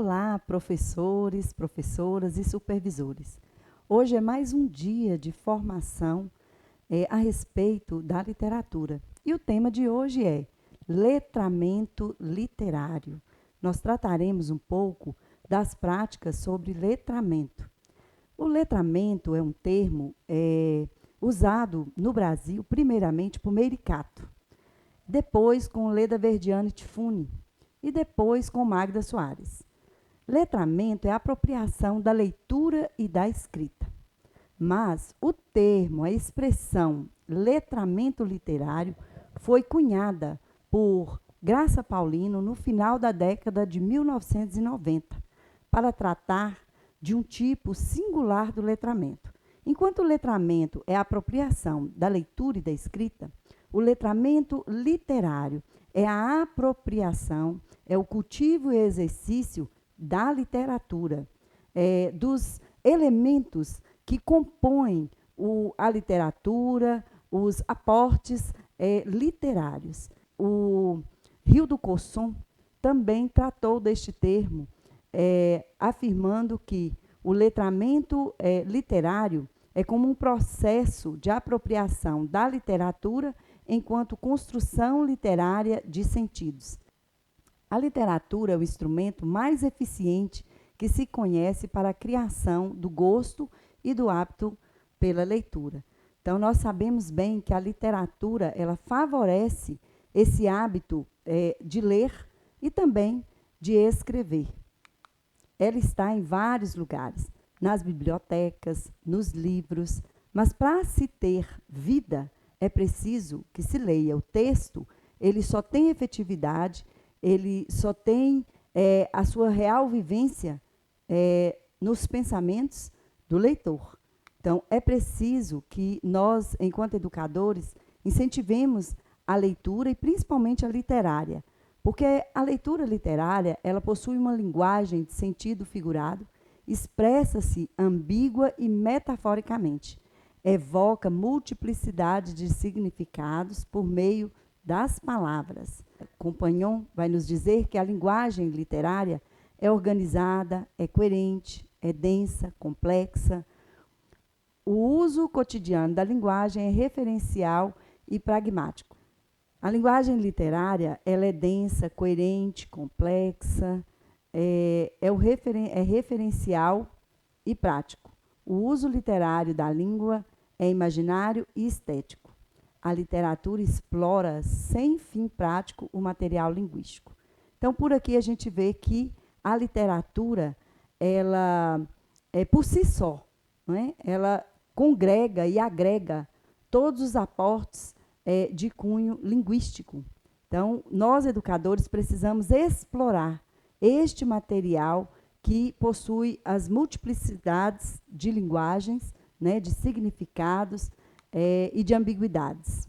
Olá, professores, professoras e supervisores. Hoje é mais um dia de formação a respeito da literatura. E o tema de hoje é letramento literário. Nós trataremos um pouco das práticas sobre letramento. O letramento é um termo usado no Brasil, primeiramente por Mericato, depois com Leda Verdiane Tifune e depois com Magda Soares. Letramento é a apropriação da leitura e da escrita. Mas o termo, a expressão letramento literário foi cunhada por Graça Paulino no final da década de 1990, para tratar de um tipo singular do letramento. Enquanto o letramento é a apropriação da leitura e da escrita, o letramento literário é a apropriação, é o cultivo e exercício da literatura, dos elementos que compõem a literatura, os aportes literários. O Rio do Cosson também tratou deste termo, afirmando que o letramento literário é como um processo de apropriação da literatura enquanto construção literária de sentidos. A literatura é o instrumento mais eficiente que se conhece para a criação do gosto e do hábito pela leitura. Então, nós sabemos bem que a literatura ela favorece esse hábito de ler e também de escrever. Ela está em vários lugares, nas bibliotecas, nos livros, mas para se ter vida, é preciso que se leia. O texto, ele só tem efetividade, ele só tem a sua real vivência nos pensamentos do leitor. Então, é preciso que nós, enquanto educadores, incentivemos a leitura e principalmente a literária, porque a leitura literária ela possui uma linguagem de sentido figurado, expressa-se ambígua e metaforicamente, evoca multiplicidade de significados por meio das palavras. Compagnon vai nos dizer que a linguagem literária é organizada, é coerente, é densa, complexa. O uso cotidiano da linguagem é referencial e pragmático. A linguagem literária ela é densa, coerente, complexa, é referencial e prático. O uso literário da língua é imaginário e estético. A literatura explora sem fim prático o material linguístico. Então, por aqui a gente vê que a literatura, ela por si só, não é? Ela congrega e agrega todos os aportes de cunho linguístico. Então, nós, educadores, precisamos explorar este material que possui as multiplicidades de linguagens, né, de significados e de ambiguidades.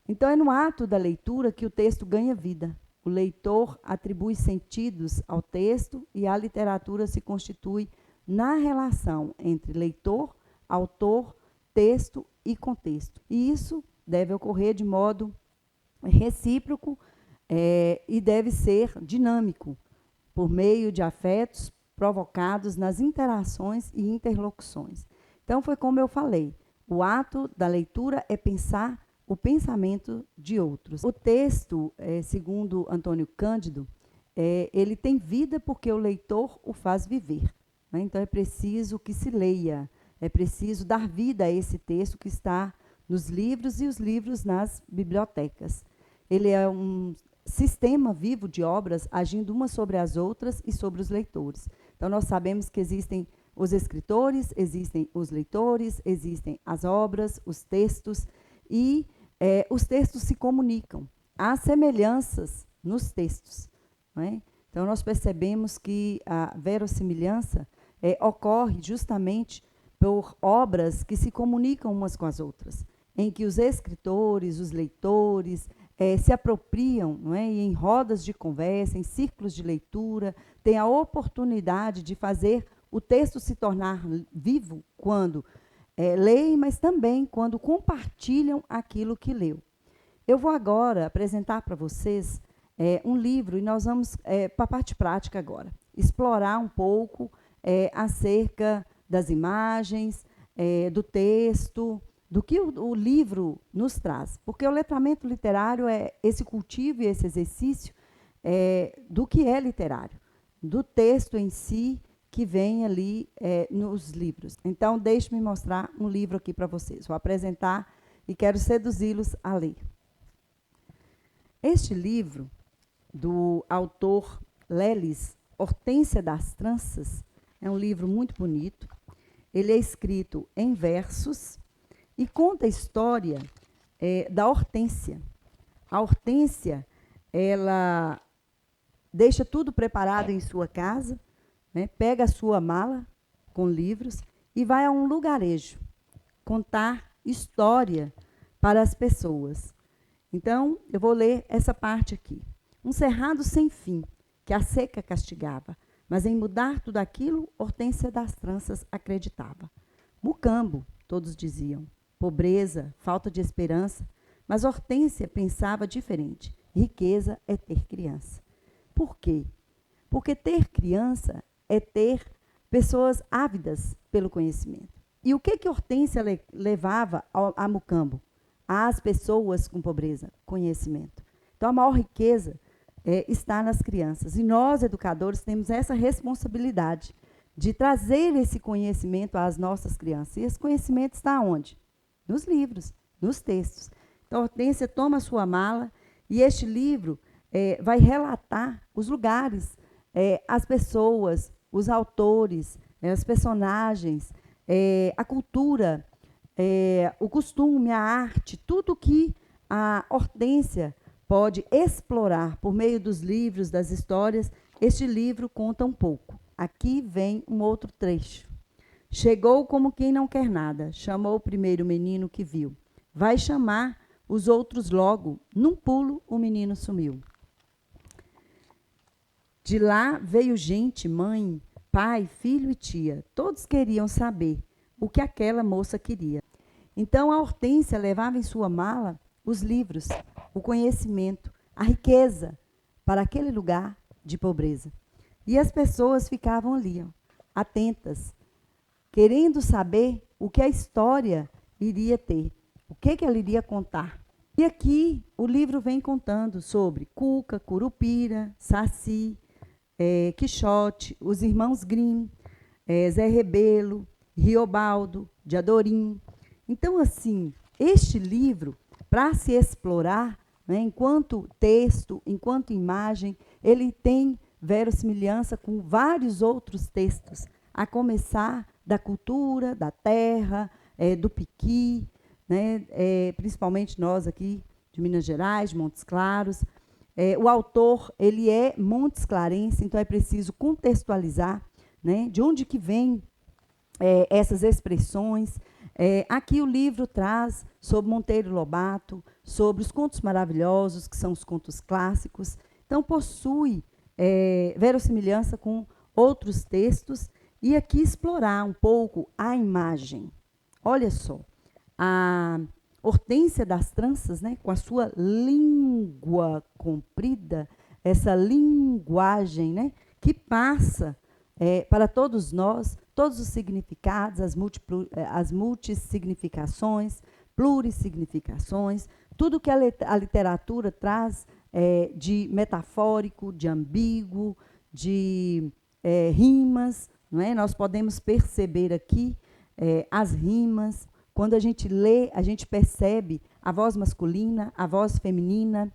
Então, é no ato da leitura que o texto ganha vida. O leitor atribui sentidos ao texto e a literatura se constitui na relação entre leitor, autor, texto e contexto. E isso deve ocorrer de modo recíproco e deve ser dinâmico, por meio de afetos provocados nas interações e interlocuções. Então, foi como eu falei, o ato da leitura é pensar o pensamento de outros. O texto, segundo Antônio Cândido, ele tem vida porque o leitor o faz viver. Né? Então, é preciso que se leia, é preciso dar vida a esse texto que está nos livros e os livros nas bibliotecas. Ele é um sistema vivo de obras agindo umas sobre as outras e sobre os leitores. Então, nós sabemos que existem os escritores, existem os leitores, existem as obras, os textos, e os textos se comunicam. Há semelhanças nos textos. Não é? Então, nós percebemos que a verossimilhança ocorre justamente por obras que se comunicam umas com as outras, em que os escritores, os leitores, se apropriam, não é? E em rodas de conversa, em círculos de leitura, têm a oportunidade de fazer o texto se tornar vivo quando leem, mas também quando compartilham aquilo que leu. Eu vou agora apresentar para vocês um livro, e nós vamos para a parte prática agora. explorar um pouco acerca das imagens, do texto, do que o livro nos traz. Porque o letramento literário é esse cultivo e esse exercício do que é literário, do texto em si que vem ali nos livros. Então, deixe-me mostrar um livro aqui para vocês. Vou apresentar e quero seduzi-los a ler. Este livro, do autor Lelis, Hortência das Tranças, é um livro muito bonito. Ele é escrito em versos e conta a história da Hortência. A Hortência, ela deixa tudo preparado em sua casa, né, pega a sua mala com livros e vai a um lugarejo contar história para as pessoas. Então, eu vou ler essa parte aqui. Um cerrado sem fim, que a seca castigava, mas em mudar tudo aquilo, Hortência das Tranças acreditava. Mucambo, todos diziam, pobreza, falta de esperança, mas Hortência pensava diferente. Riqueza é ter criança. Por quê? Porque ter criança é ter pessoas ávidas pelo conhecimento. E o que Hortência levava a Mucambo? Às pessoas com pobreza, conhecimento. Então, a maior riqueza está nas crianças. E nós, educadores, temos essa responsabilidade de trazer esse conhecimento às nossas crianças. E esse conhecimento está onde? Nos livros, nos textos. Então, Hortência toma a sua mala e este livro vai relatar os lugares, as pessoas, os autores, os personagens, a cultura, o costume, a arte, tudo que a Hortência pode explorar por meio dos livros, das histórias. Este livro conta um pouco. Aqui vem um outro trecho. Chegou como quem não quer nada, chamou o primeiro menino que viu. Vai chamar os outros logo. Num pulo, o menino sumiu. De lá veio gente, mãe, pai, filho e tia. Todos queriam saber o que aquela moça queria. Então, a Hortência levava em sua mala os livros, o conhecimento, a riqueza para aquele lugar de pobreza. E as pessoas ficavam ali, atentas, querendo saber o que a história iria ter, o que ela iria contar. E aqui o livro vem contando sobre Cuca, Curupira, Saci, Quixote, os irmãos Grimm, Zé Rebelo, Riobaldo, Diadorim. Então, assim, este livro, para se explorar, né, enquanto texto, enquanto imagem, ele tem verossimilhança com vários outros textos, a começar da cultura, da terra, do piqui, né, principalmente nós aqui de Minas Gerais, de Montes Claros. O autor, ele é montes clarense, então é preciso contextualizar, né, de onde que vem essas expressões. Aqui o livro traz sobre Monteiro Lobato, sobre os contos maravilhosos, que são os contos clássicos. Então, possui verossimilhança com outros textos. E aqui explorar um pouco a imagem. Olha só, a Hortência das Tranças, né, com a sua língua comprida, essa linguagem, né, que passa para todos nós, todos os significados, as multissignificações, plurissignificações, tudo que a literatura traz de metafórico, de ambíguo, de rimas, não é? Nós podemos perceber aqui as rimas. Quando a gente lê, a gente percebe a voz masculina, a voz feminina,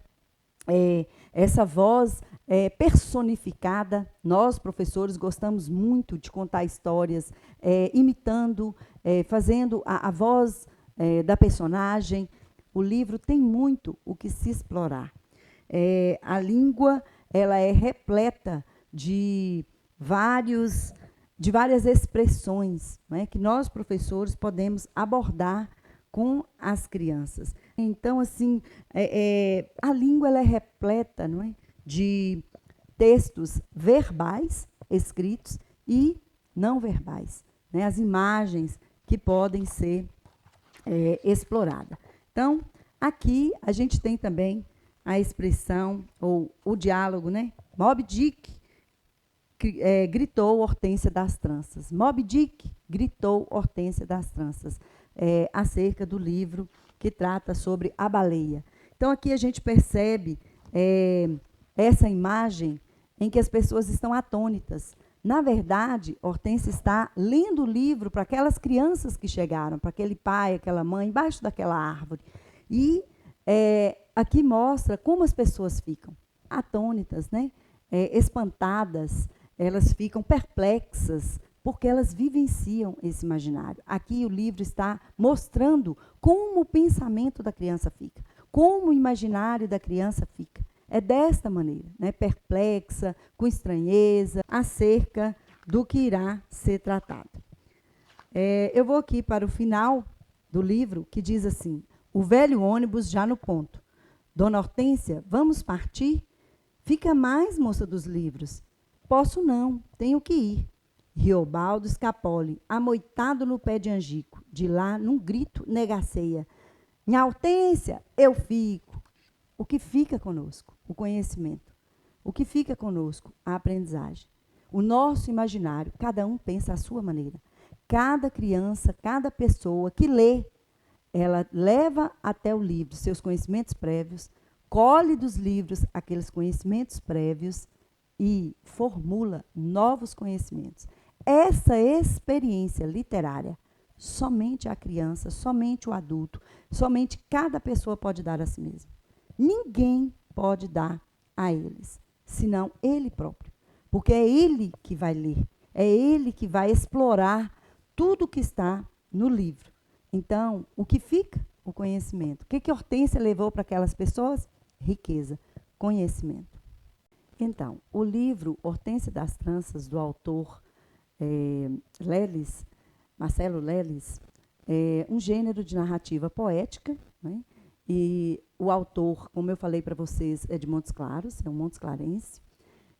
essa voz personificada. Nós, professores, gostamos muito de contar histórias, imitando, fazendo a voz da personagem. O livro tem muito o que se explorar. A língua, ela é repleta de várias expressões, né, que nós, professores, podemos abordar com as crianças. Então, assim, a língua ela é repleta, não é, de textos verbais, escritos, e não verbais, né, as imagens que podem ser exploradas. Então, aqui a gente tem também a expressão, ou o diálogo, né? Moby Dick gritou Hortência das Tranças. Moby Dick gritou Hortência das Tranças, acerca do livro que trata sobre a baleia. Então, aqui a gente percebe essa imagem em que as pessoas estão atônitas. Na verdade, Hortência está lendo o livro para aquelas crianças que chegaram, para aquele pai, aquela mãe, embaixo daquela árvore. E aqui mostra como as pessoas ficam atônitas, né? Espantadas, elas ficam perplexas, porque elas vivenciam esse imaginário. Aqui o livro está mostrando como o pensamento da criança fica, como o imaginário da criança fica. É desta maneira, né, perplexa, com estranheza, acerca do que irá ser tratado. Eu vou aqui para o final do livro, que diz assim: o velho ônibus já no ponto. Dona Hortência, vamos partir? Fica mais, moça dos livros. Posso não, tenho que ir. Riobaldo Scapoli, amoitado no pé de angico, de lá, num grito, negaceia. Minha Hortência, eu fico. O que fica conosco? O conhecimento. O que fica conosco? A aprendizagem. O nosso imaginário, cada um pensa à sua maneira. Cada criança, cada pessoa que lê, ela leva até o livro seus conhecimentos prévios, colhe dos livros aqueles conhecimentos prévios e formula novos conhecimentos. Essa experiência literária, somente a criança, somente o adulto, somente cada pessoa pode dar a si mesma. Ninguém pode dar a eles, senão ele próprio. Porque é ele que vai ler, é ele que vai explorar tudo que está no livro. Então, o que fica? O conhecimento. O que Hortência levou para aquelas pessoas? Riqueza, conhecimento. Então, o livro Hortência das Tranças, do autor Leles, Marcelo Leles, é um gênero de narrativa poética, né? E o autor, como eu falei para vocês, é de Montes Claros, é um Montes Clarense.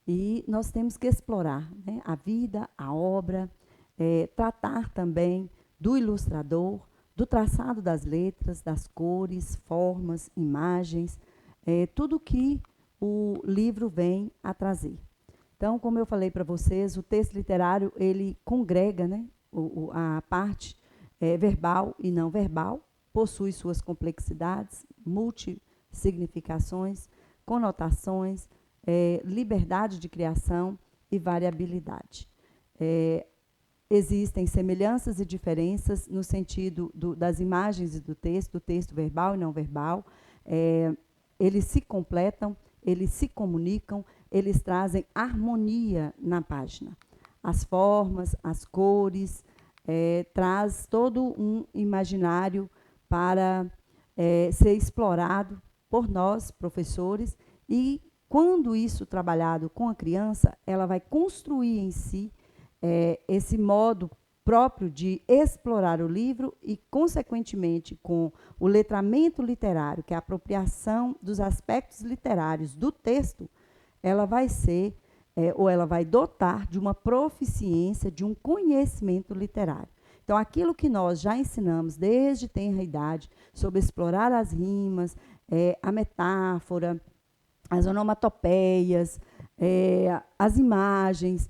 E nós temos que explorar, né, a vida, a obra, tratar também do ilustrador, do traçado das letras, das cores, formas, imagens, tudo que o livro vem a trazer. Então, como eu falei para vocês, o texto literário, ele congrega, né, a parte verbal e não verbal, possui suas complexidades, multissignificações, conotações, liberdade de criação e variabilidade. Existem semelhanças e diferenças no sentido das imagens e do texto verbal e não verbal. Eles se completam, eles se comunicam, eles trazem harmonia na página. As formas, as cores, traz todo um imaginário para ser explorado por nós, professores, e quando isso trabalhado com a criança, ela vai construir em si esse modo próprio de explorar o livro e, consequentemente, com o letramento literário, que é a apropriação dos aspectos literários do texto, ela vai ser, ou ela vai dotar de uma proficiência, de um conhecimento literário. Então, aquilo que nós já ensinamos desde tenra idade, sobre explorar as rimas, a metáfora, as onomatopeias, as imagens,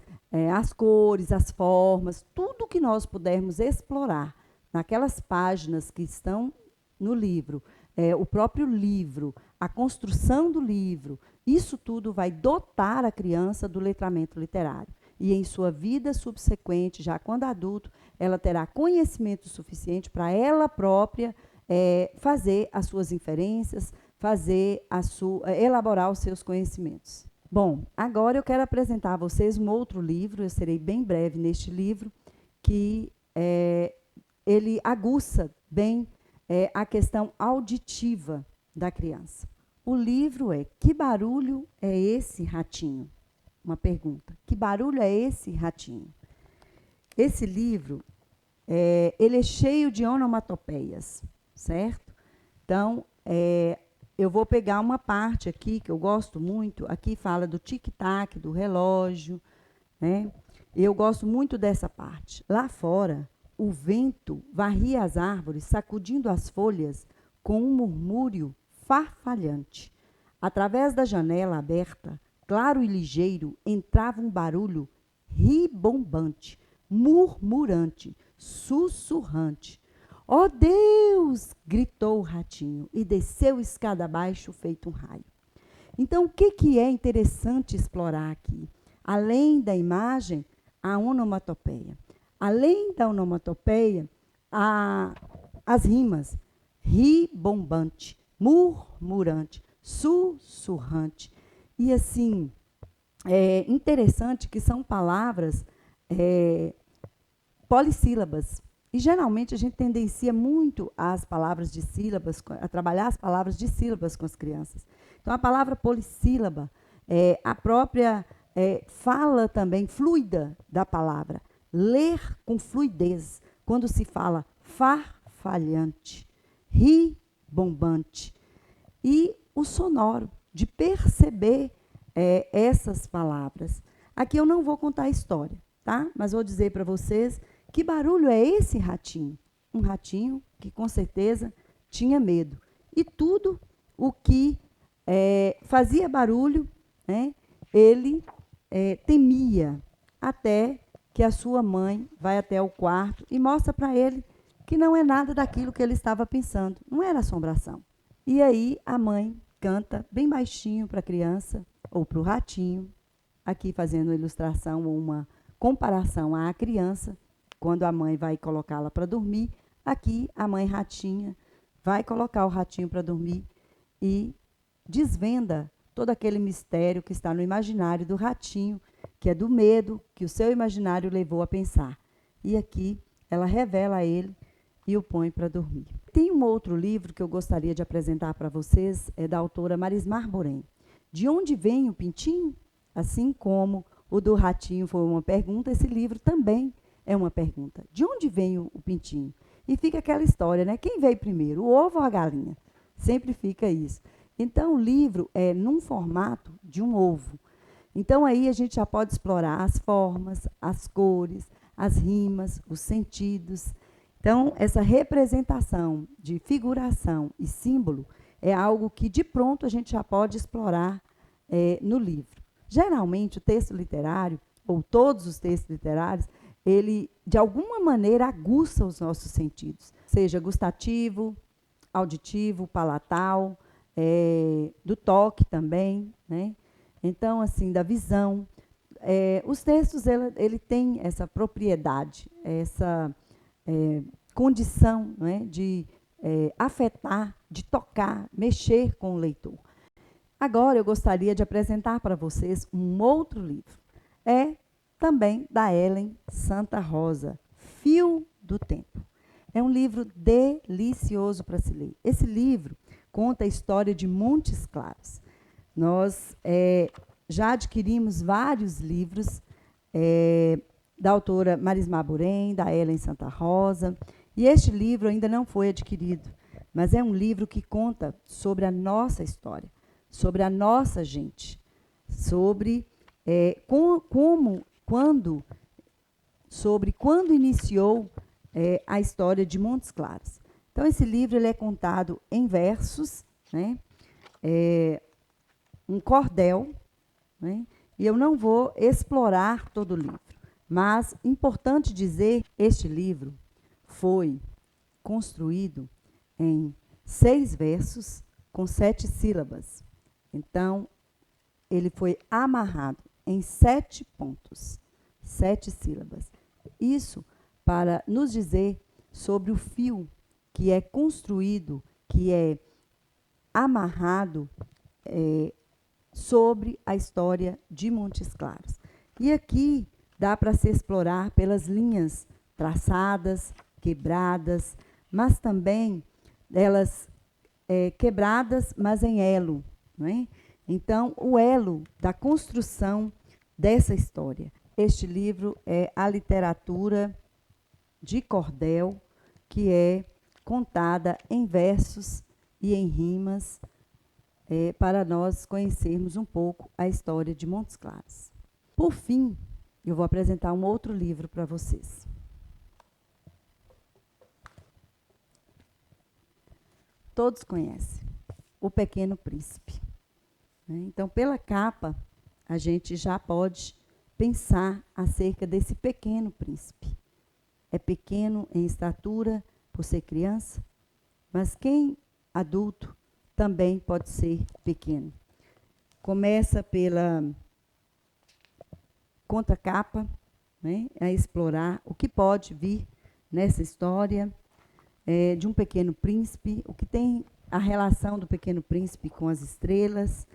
as cores, as formas, tudo que nós pudermos explorar naquelas páginas que estão no livro, o próprio livro, a construção do livro, isso tudo vai dotar a criança do letramento literário. E em sua vida subsequente, já quando adulto, ela terá conhecimento suficiente para ela própria fazer as suas inferências, elaborar os seus conhecimentos. Bom, agora eu quero apresentar a vocês um outro livro, eu serei bem breve neste livro, que ele aguça bem a questão auditiva da criança. O livro é Que Barulho é Esse, Ratinho? Uma pergunta. Que barulho é esse, ratinho? Esse livro, ele é cheio de onomatopeias, certo? Então, eu vou pegar uma parte aqui que eu gosto muito. Aqui fala do tic-tac, do relógio, né? Eu gosto muito dessa parte. Lá fora, o vento varria as árvores, sacudindo as folhas com um murmúrio farfalhante. Através da janela aberta, claro e ligeiro, entrava um barulho ribombante, murmurante, sussurrante. Ó Deus! Gritou o ratinho e desceu escada abaixo feito um raio. Então, o que é interessante explorar aqui? Além da imagem, a onomatopeia. Além da onomatopeia, as rimas. Ribombante, murmurante, sussurrante. E assim, é interessante que são palavras polissílabas. E geralmente a gente tendencia muito as palavras de sílabas, a trabalhar as palavras de sílabas com as crianças. Então, a palavra polissílaba, a própria fala também fluida da palavra. Ler com fluidez. Quando se fala farfalhante, ribombante. E o sonoro, de perceber essas palavras. Aqui eu não vou contar a história, tá? Mas vou dizer para vocês que barulho é esse ratinho. Um ratinho que, com certeza, tinha medo. E tudo o que fazia barulho, né, ele temia, até que a sua mãe vai até o quarto e mostra para ele que não é nada daquilo que ele estava pensando. Não era assombração. E aí a mãe canta bem baixinho para a criança, ou para o ratinho, aqui fazendo uma ilustração ou uma comparação à criança, quando a mãe vai colocá-la para dormir, aqui a mãe ratinha vai colocar o ratinho para dormir e desvenda todo aquele mistério que está no imaginário do ratinho, que é do medo que o seu imaginário levou a pensar. E aqui ela revela a ele e o põe para dormir. Tem um outro livro que eu gostaria de apresentar para vocês, é da autora Marismar Borém. De onde vem o pintinho? Assim como o do ratinho foi uma pergunta, esse livro também é uma pergunta. De onde vem o pintinho? E fica aquela história, né? Quem veio primeiro, o ovo ou a galinha? Sempre fica isso. Então, o livro é num formato de um ovo. Então, aí a gente já pode explorar as formas, as cores, as rimas, os sentidos. Então, essa representação de figuração e símbolo é algo que, de pronto, a gente já pode explorar no livro. Geralmente, o texto literário, ou todos os textos literários, ele, de alguma maneira, aguça os nossos sentidos, seja gustativo, auditivo, palatal, do toque também, né? Então, assim, da visão. Os textos, ele tem essa propriedade, essa condição, né, de afetar, de tocar, mexer com o leitor. Agora, eu gostaria de apresentar para vocês um outro livro. É também da Ellen Santa Rosa, Fio do Tempo. É um livro delicioso para se ler. Esse livro conta a história de Montes Claros. Nós já adquirimos vários livros da autora Marismar Borém, da Ellen Santa Rosa, e este livro ainda não foi adquirido, mas é um livro que conta sobre a nossa história, sobre a nossa gente, sobre quando iniciou a história de Montes Claros. Então, esse livro ele é contado em versos, né? Um cordel, né? E eu não vou explorar todo o livro, mas importante dizer, este livro foi construído em 6 versos com 7 sílabas. Então, ele foi amarrado em 7 pontos, 7 sílabas. Isso para nos dizer sobre o fio que é construído, que é amarrado sobre a história de Montes Claros. E aqui dá para se explorar pelas linhas traçadas, quebradas, mas também elas quebradas, mas em elo, não é? Então, o elo da construção dessa história. Este livro é a literatura de cordel, que é contada em versos e em rimas, para nós conhecermos um pouco a história de Montes Claros. Por fim, eu vou apresentar um outro livro para vocês. Todos conhecem, O Pequeno Príncipe. Então, pela capa, a gente já pode pensar acerca desse pequeno príncipe. É pequeno em estatura por ser criança, mas quem adulto também pode ser pequeno. Começa pela contracapa, né, a explorar o que pode vir nessa história de um pequeno príncipe, o que tem a relação do pequeno príncipe com as estrelas.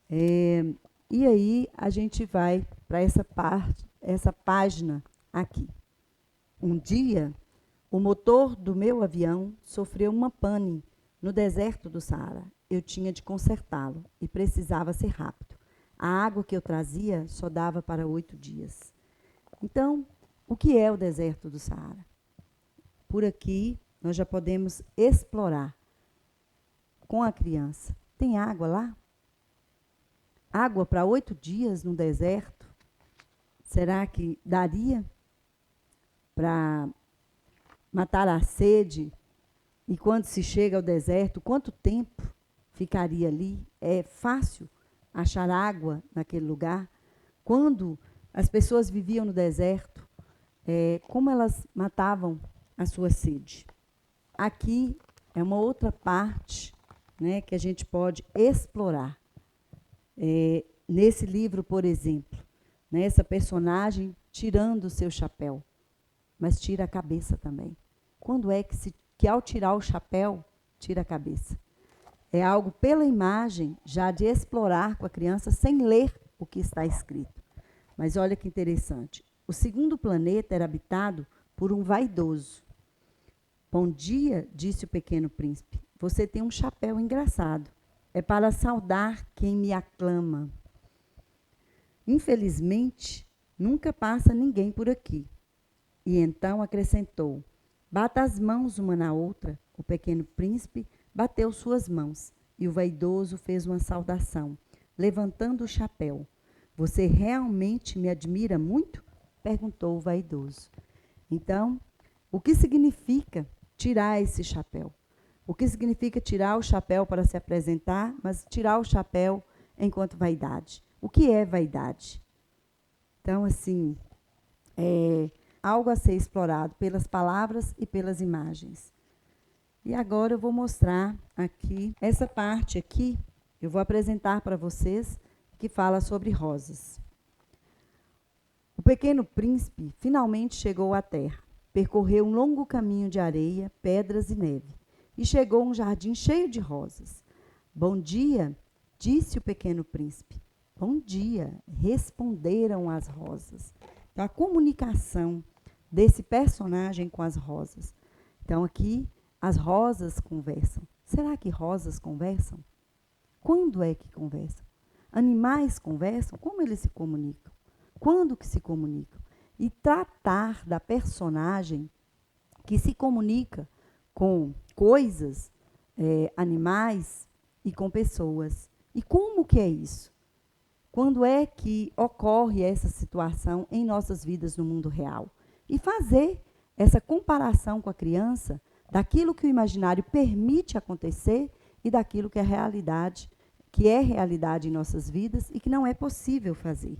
E aí a gente vai para essa página aqui. Um dia, o motor do meu avião sofreu uma pane no deserto do Saara. Eu tinha de consertá-lo e precisava ser rápido. A água que eu trazia só dava para 8 dias. Então, o que é o deserto do Saara? Por aqui, nós já podemos explorar com a criança. Tem água lá? Água para 8 dias no deserto? Será que daria para matar a sede? E quando se chega ao deserto, quanto tempo ficaria ali? É fácil achar água naquele lugar? Quando as pessoas viviam no deserto, como elas matavam a sua sede? Aqui é uma outra parte, né, que a gente pode explorar. Nesse livro, por exemplo, né, essa personagem tirando o seu chapéu, mas tira a cabeça também. Quando é que ao tirar o chapéu, tira a cabeça? É algo pela imagem, já de explorar com a criança, sem ler o que está escrito. Mas olha que interessante. O segundo planeta era habitado por um vaidoso. Bom dia, disse o pequeno príncipe. Você tem um chapéu engraçado. É para saudar quem me aclama. Infelizmente, nunca passa ninguém por aqui. E então acrescentou: bata as mãos uma na outra. O pequeno príncipe bateu suas mãos e o vaidoso fez uma saudação, levantando o chapéu. Você realmente me admira muito? Perguntou o vaidoso. Então, o que significa tirar esse chapéu? O que significa tirar o chapéu para se apresentar, mas tirar o chapéu enquanto vaidade? O que é vaidade? Então, assim, é algo a ser explorado pelas palavras e pelas imagens. E agora eu vou mostrar aqui, essa parte aqui, eu vou apresentar para vocês, que fala sobre rosas. O pequeno príncipe finalmente chegou à terra. Percorreu um longo caminho de areia, pedras e neve. E chegou a um jardim cheio de rosas. Bom dia, disse o pequeno príncipe. Bom dia, responderam as rosas. Então, a comunicação desse personagem com as rosas. Então, aqui, as rosas conversam. Será que rosas conversam? Quando é que conversam? Animais conversam? Como eles se comunicam? Quando que se comunicam? E tratar da personagem que se comunica com coisas, animais e com pessoas. E como que é isso? Quando é que ocorre essa situação em nossas vidas no mundo real? E fazer essa comparação com a criança daquilo que o imaginário permite acontecer e daquilo que é realidade em nossas vidas e que não é possível fazer.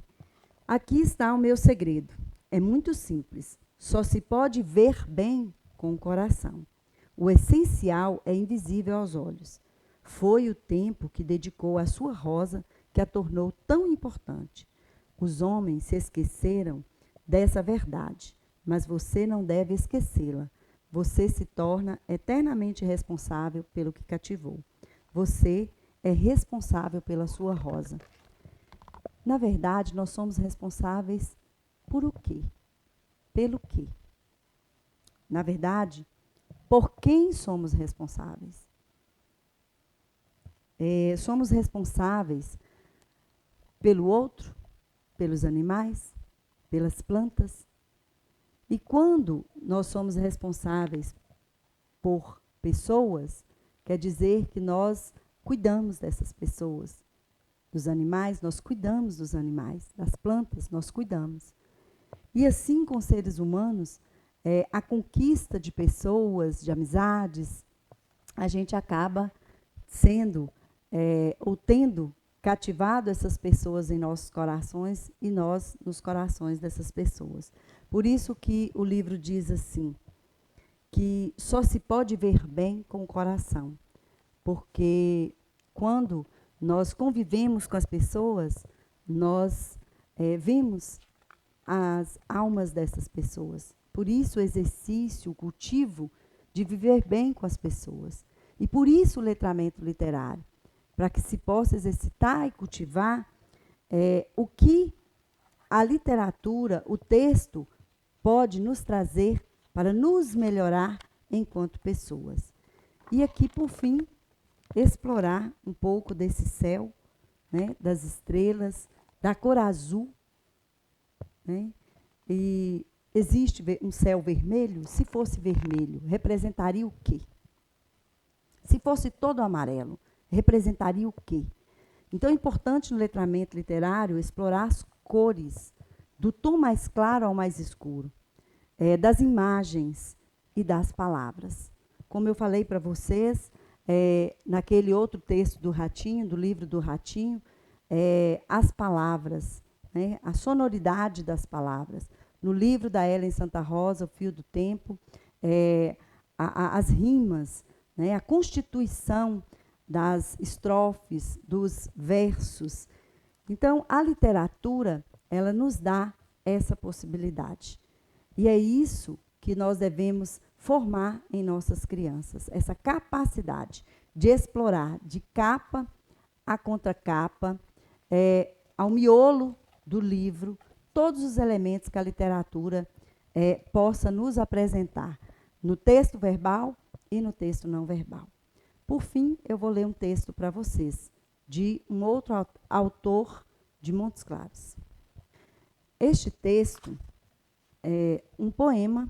Aqui está o meu segredo. É muito simples. Só se pode ver bem com o coração. O essencial é invisível aos olhos. Foi o tempo que dedicou à sua rosa que a tornou tão importante. Os homens se esqueceram dessa verdade, mas você não deve esquecê-la. Você se torna eternamente responsável pelo que cativou. Você é responsável pela sua rosa. Na verdade, nós somos responsáveis por o quê? Pelo quê? Na verdade, por quem somos responsáveis? Somos responsáveis pelo outro, pelos animais, pelas plantas. E quando nós somos responsáveis por pessoas, quer dizer que nós cuidamos dessas pessoas. Dos animais, nós cuidamos dos animais. Das plantas, nós cuidamos. E assim, com seres humanos, a conquista de pessoas, de amizades, a gente acaba sendo ou tendo cativado essas pessoas em nossos corações e nós nos corações dessas pessoas. Por isso que o livro diz assim, que só se pode ver bem com o coração, porque quando nós convivemos com as pessoas, nós vemos as almas dessas pessoas. Por isso o exercício, o cultivo de viver bem com as pessoas. E por isso o letramento literário, para que se possa exercitar e cultivar o que a literatura, o texto, pode nos trazer para nos melhorar enquanto pessoas. E aqui, por fim, explorar um pouco desse céu, né, das estrelas, da cor azul. Né? E existe um céu vermelho? Se fosse vermelho, representaria o quê? Se fosse todo amarelo, representaria o quê? Então, é importante no letramento literário explorar as cores, do tom mais claro ao mais escuro, das imagens e das palavras. Como eu falei para vocês, naquele outro texto do Ratinho, do livro do Ratinho, as palavras, né, a sonoridade das palavras. No livro da Ellen Santa Rosa, O Fio do Tempo, as rimas, né, a constituição das estrofes, dos versos. Então, a literatura, ela nos dá essa possibilidade. E é isso que nós devemos formar em nossas crianças, essa capacidade de explorar de capa a contracapa, ao miolo do livro, todos os elementos que a literatura possa nos apresentar, no texto verbal e no texto não verbal. Por fim, eu vou ler um texto para vocês, de um outro autor de Montes Claros. Este texto é um poema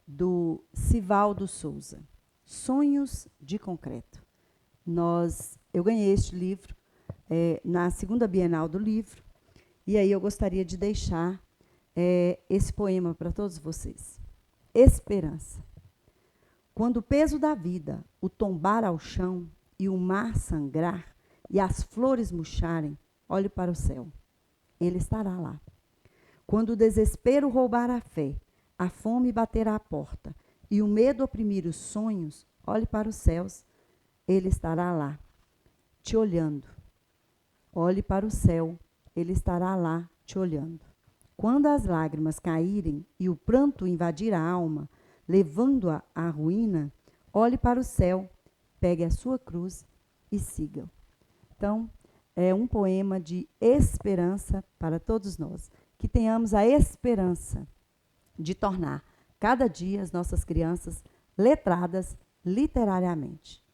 do Sivaldo Souza, Sonhos de Concreto. Eu ganhei este livro na segunda Bienal do Livro, e aí eu gostaria de deixar esse poema para todos vocês. Esperança. Quando o peso da vida o tombar ao chão e o mar sangrar e as flores murcharem, olhe para o céu. Ele estará lá. Quando o desespero roubar a fé, a fome bater à porta e o medo oprimir os sonhos, olhe para os céus. Ele estará lá, te olhando. Olhe para o céu. Ele estará lá, te olhando. Quando as lágrimas caírem e o pranto invadir a alma, levando-a à ruína, olhe para o céu, pegue a sua cruz e siga. Então, é um poema de esperança para todos nós. Que tenhamos a esperança de tornar cada dia as nossas crianças letradas literariamente.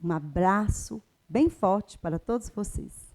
Um abraço bem forte para todos vocês.